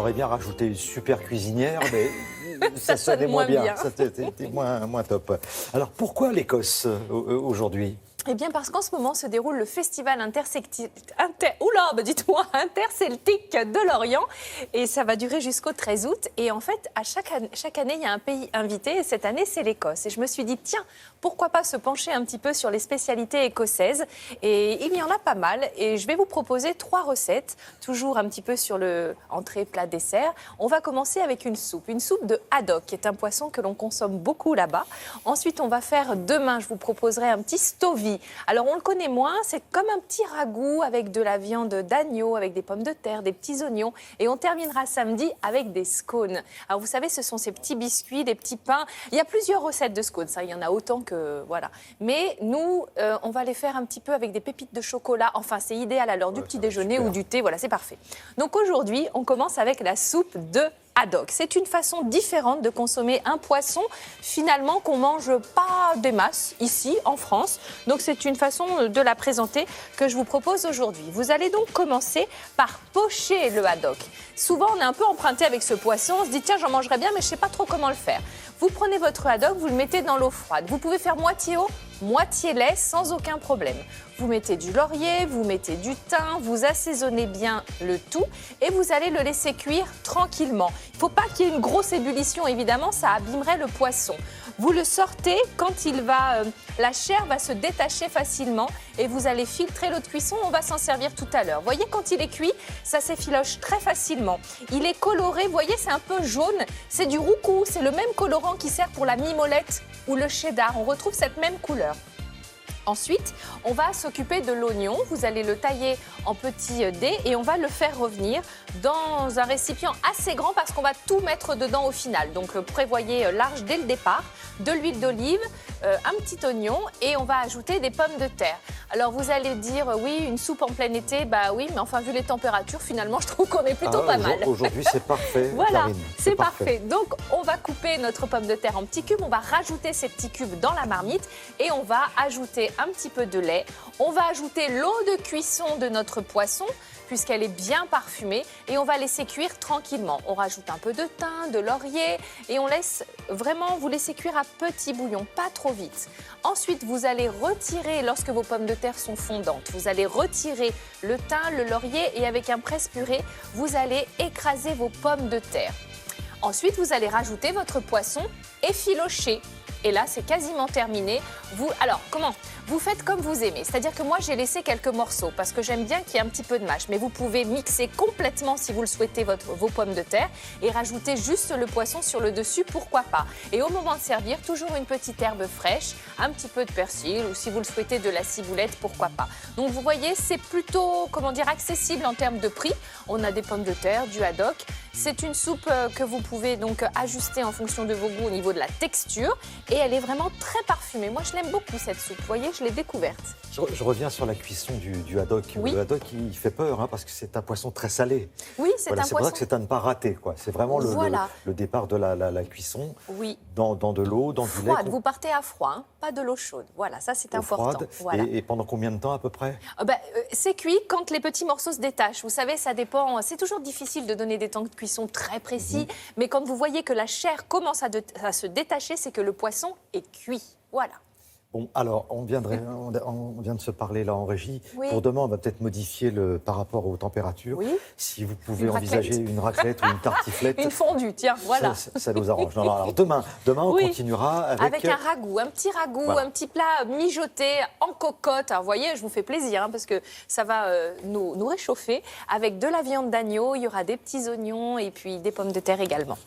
aimerait bien rajouter une super cuisinière, mais ça sonne sonnait moins moins bien. bien. C'était moins top. Alors, pourquoi l'Écosse aujourd'hui? Eh bien, parce qu'en ce moment se déroule le festival interceltique de l'Orient. Et ça va durer jusqu'au 13 août. Et en fait, chaque année, il y a un pays invité. Et cette année, c'est l'Écosse. Et je me suis dit, tiens, pourquoi pas se pencher un petit peu sur les spécialités écossaises. Et il y en a pas mal. Et je vais vous proposer 3 recettes, toujours un petit peu sur le entrée, plat, dessert. On va commencer avec une soupe de haddock, qui est un poisson que l'on consomme beaucoup là-bas. Ensuite, on va faire demain, je vous proposerai un petit stovie. Alors, on le connaît moins, c'est comme un petit ragoût avec de la viande d'agneau, avec des pommes de terre, des petits oignons. Et on terminera samedi avec des scones. Alors, vous savez, ce sont ces petits biscuits, des petits pains. Il y a plusieurs recettes de scones, ça, il y en a autant que... Voilà. Mais nous, on va les faire un petit peu avec des pépites de chocolat. Enfin, c'est idéal à l'heure du petit déjeuner ou du thé. Voilà, c'est parfait. Donc, aujourd'hui, on commence avec la soupe de haddock. C'est une façon différente de consommer un poisson, finalement, qu'on mange pas des masses ici, en France. Donc, c'est une façon de la présenter que je vous propose aujourd'hui. Vous allez donc commencer par pocher le haddock. Souvent, on est un peu emprunté avec ce poisson. On se dit, tiens, j'en mangerais bien, mais je ne sais pas trop comment le faire. Vous prenez votre haddock, vous le mettez dans l'eau froide. Vous pouvez faire moitié eau, moitié lait, sans aucun problème. Vous mettez du laurier, vous mettez du thym, vous assaisonnez bien le tout et vous allez le laisser cuire tranquillement. Il ne faut pas qu'il y ait une grosse ébullition, évidemment, ça abîmerait le poisson. Vous le sortez quand la chair va se détacher facilement et vous allez filtrer l'eau de cuisson. On va s'en servir tout à l'heure. Vous voyez, quand il est cuit, ça s'effiloche très facilement. Il est coloré, vous voyez, c'est un peu jaune. C'est du roucou, c'est le même colorant qui sert pour la mimolette ou le cheddar. On retrouve cette même couleur. Ensuite, on va s'occuper de l'oignon. Vous allez le tailler en petits dés et on va le faire revenir dans un récipient assez grand parce qu'on va tout mettre dedans au final. Donc, prévoyez large dès le départ, de l'huile d'olive, un petit oignon et on va ajouter des pommes de terre. Alors, vous allez dire, oui, une soupe en plein été, bah oui, mais enfin, vu les températures, finalement, je trouve qu'on est plutôt pas mal. Aujourd'hui, c'est parfait. Voilà, Karine, c'est parfait. Donc, on va couper notre pomme de terre en petits cubes, on va rajouter ces petits cubes dans la marmite et on va ajouter un petit peu de lait. On va ajouter l'eau de cuisson de notre poisson puisqu'elle est bien parfumée et on va laisser cuire tranquillement. On rajoute un peu de thym, de laurier et on laisse vraiment vous laisser cuire à petit bouillon, pas trop vite. Ensuite, vous allez retirer, lorsque vos pommes de terre sont fondantes, vous allez retirer le thym, le laurier et avec un presse-purée, vous allez écraser vos pommes de terre. Ensuite, vous allez rajouter votre poisson effiloché. Et là, c'est quasiment terminé. Alors, comment ? Vous faites comme vous aimez. C'est-à-dire que moi, j'ai laissé quelques morceaux parce que j'aime bien qu'il y ait un petit peu de mâche. Mais vous pouvez mixer complètement, si vous le souhaitez, vos pommes de terre et rajouter juste le poisson sur le dessus, pourquoi pas. Et au moment de servir, toujours une petite herbe fraîche, un petit peu de persil ou si vous le souhaitez, de la ciboulette, pourquoi pas. Donc, vous voyez, c'est plutôt, accessible en termes de prix. On a des pommes de terre, du haddock. C'est une soupe que vous pouvez donc ajuster en fonction de vos goûts au niveau de la texture. Et elle est vraiment très parfumée. Moi, je l'aime beaucoup, cette soupe. Vous voyez, je l'ai découverte. Je reviens sur la cuisson du haddock. Oui. Le haddock, il fait peur parce que c'est un poisson très salé. Oui, c'est un C'est poisson. vrai que c'est à ne pas rater. C'est vraiment le départ de la cuisson. Oui. Dans de l'eau, dans du lait. Vous partez à froid, hein, pas de l'eau chaude. Voilà, ça c'est important. Froide. Voilà. Et pendant combien de temps à peu près? C'est cuit quand les petits morceaux se détachent. Vous savez, ça dépend. C'est toujours difficile de donner des temps de cuisson très précis. Mais quand vous voyez que la chair commence à se détacher, c'est que le poisson est cuit. Voilà. Bon, alors, on vient de se parler là en régie. Oui. Pour demain, on va peut-être modifier par rapport aux températures. Oui. Si vous pouvez envisager une raclette ou une tartiflette. Une fondue, tiens, voilà. Ça nous arrange. Non, alors demain, on continuera avec un ragoût, un petit ragoût, voilà. Un petit plat mijoté en cocotte. Alors, vous voyez, je vous fais plaisir parce que ça va nous réchauffer. Avec de la viande d'agneau, il y aura des petits oignons et puis des pommes de terre également.